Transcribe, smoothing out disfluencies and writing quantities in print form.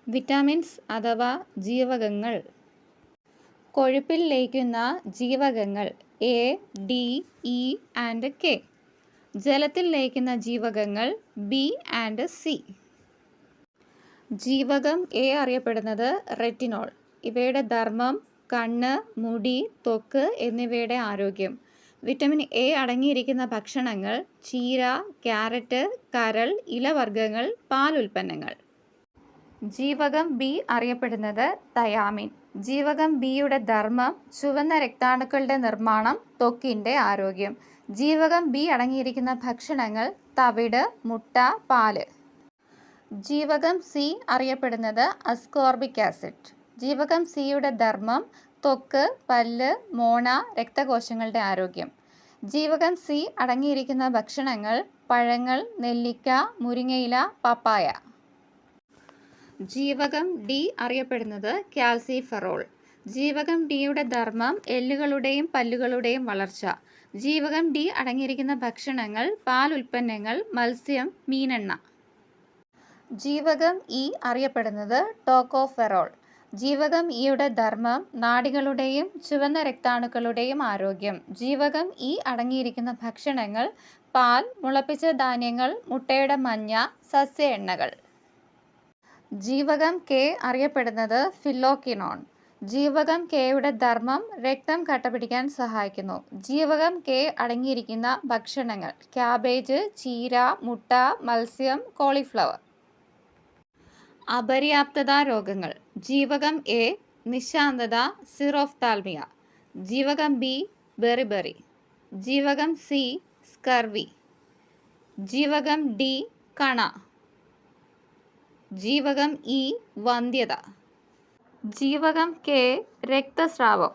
Vitamins അഥവാ ജീവകങ്ങൾ. കൊഴുപ്പിൽ ലയിക്കുന്ന ജീവകങ്ങൾ A, D, E and K. ജലത്തിൽ ലയിക്കുന്ന ജീവകങ്ങൾ ബി ആൻഡ് സി. ജീവകം എ അറിയപ്പെടുന്നത് റെറ്റിനോൾ. ഇവയുടെ ധർമ്മം കണ്ണ്, മുടി, ത്വക്ക് എന്നിവയുടെ ആരോഗ്യം. വിറ്റമിൻ എ അടങ്ങിയിരിക്കുന്ന ഭക്ഷണങ്ങൾ ചീര, ക്യാരറ്റ്, കരൾ, ഇലവർഗ്ഗങ്ങൾ, പാലുൽപ്പന്നങ്ങൾ. ജീവകം ബി അറിയപ്പെടുന്നത് തയാമിൻ. ജീവകം ബിയുടെ ധർമ്മം ചുവന്ന രക്താണുക്കളുടെ നിർമ്മാണം, ത്വക്കിൻ്റെ ആരോഗ്യം. ജീവകം ബി അടങ്ങിയിരിക്കുന്ന ഭക്ഷണങ്ങൾ തവിട്, മുട്ട, പാല്. ജീവകം സി അറിയപ്പെടുന്നത് അസ്കോർബിക് ആസിഡ്. ജീവകം സിയുടെ ധർമ്മം ത്വക്ക്, പല്ല്, മോണ, രക്തകോശങ്ങളുടെ ആരോഗ്യം. ജീവകം സി അടങ്ങിയിരിക്കുന്ന ഭക്ഷണങ്ങൾ പഴങ്ങൾ, നെല്ലിക്ക, മുരിങ്ങയില, പപ്പായ. ജീവകം ഡി അറിയപ്പെടുന്നത് കാൽസിഫെറോൾ. ജീവകം ഡിയുടെ ധർമ്മം എല്ലുകളുടെയും പല്ലുകളുടെയും വളർച്ച. ജീവകം ഡി അടങ്ങിയിരിക്കുന്ന ഭക്ഷണങ്ങൾ പാലുൽപ്പന്നങ്ങൾ, മത്സ്യം, മീനെണ്ണ. ജീവകം ഇ അറിയപ്പെടുന്നത് ടോക്കോഫെറോൾ. ജീവകം ഇയുടെ ധർമ്മം നാഡികളുടെയും ചുവന്ന രക്താണുക്കളുടെയും ആരോഗ്യം. ജീവകം ഇ അടങ്ങിയിരിക്കുന്ന ഭക്ഷണങ്ങൾ പാൽ, മുളപ്പിച്ച ധാന്യങ്ങൾ, മുട്ടയുടെ മഞ്ഞ, സസ്യ എണ്ണകൾ. ജീവകം കെ അറിയപ്പെടുന്നത് ഫില്ലോക്വിനോൺ. ജീവകം കെയുടെ ധർമ്മം രക്തം കട്ടപിടിക്കാൻ സഹായിക്കുന്നു. ജീവകം കെ അടങ്ങിയിരിക്കുന്ന ഭക്ഷണങ്ങൾ ക്യാബേജ്, ചീര, മുട്ട, മത്സ്യം, കോളിഫ്ലവർ. അപര്യാപ്തത രോഗങ്ങൾ. ജീവകം എ നിശാന്തത, സിറോഫ്താൽമിയ. ജീവകം ബി ബെറിബെറി. ജീവകം സി സ്കർവി. ജീവകം ഡി കണ. ജീവകം ഇ വന്ധ്യത. ജീവകം കെ രക്തസ്രാവം.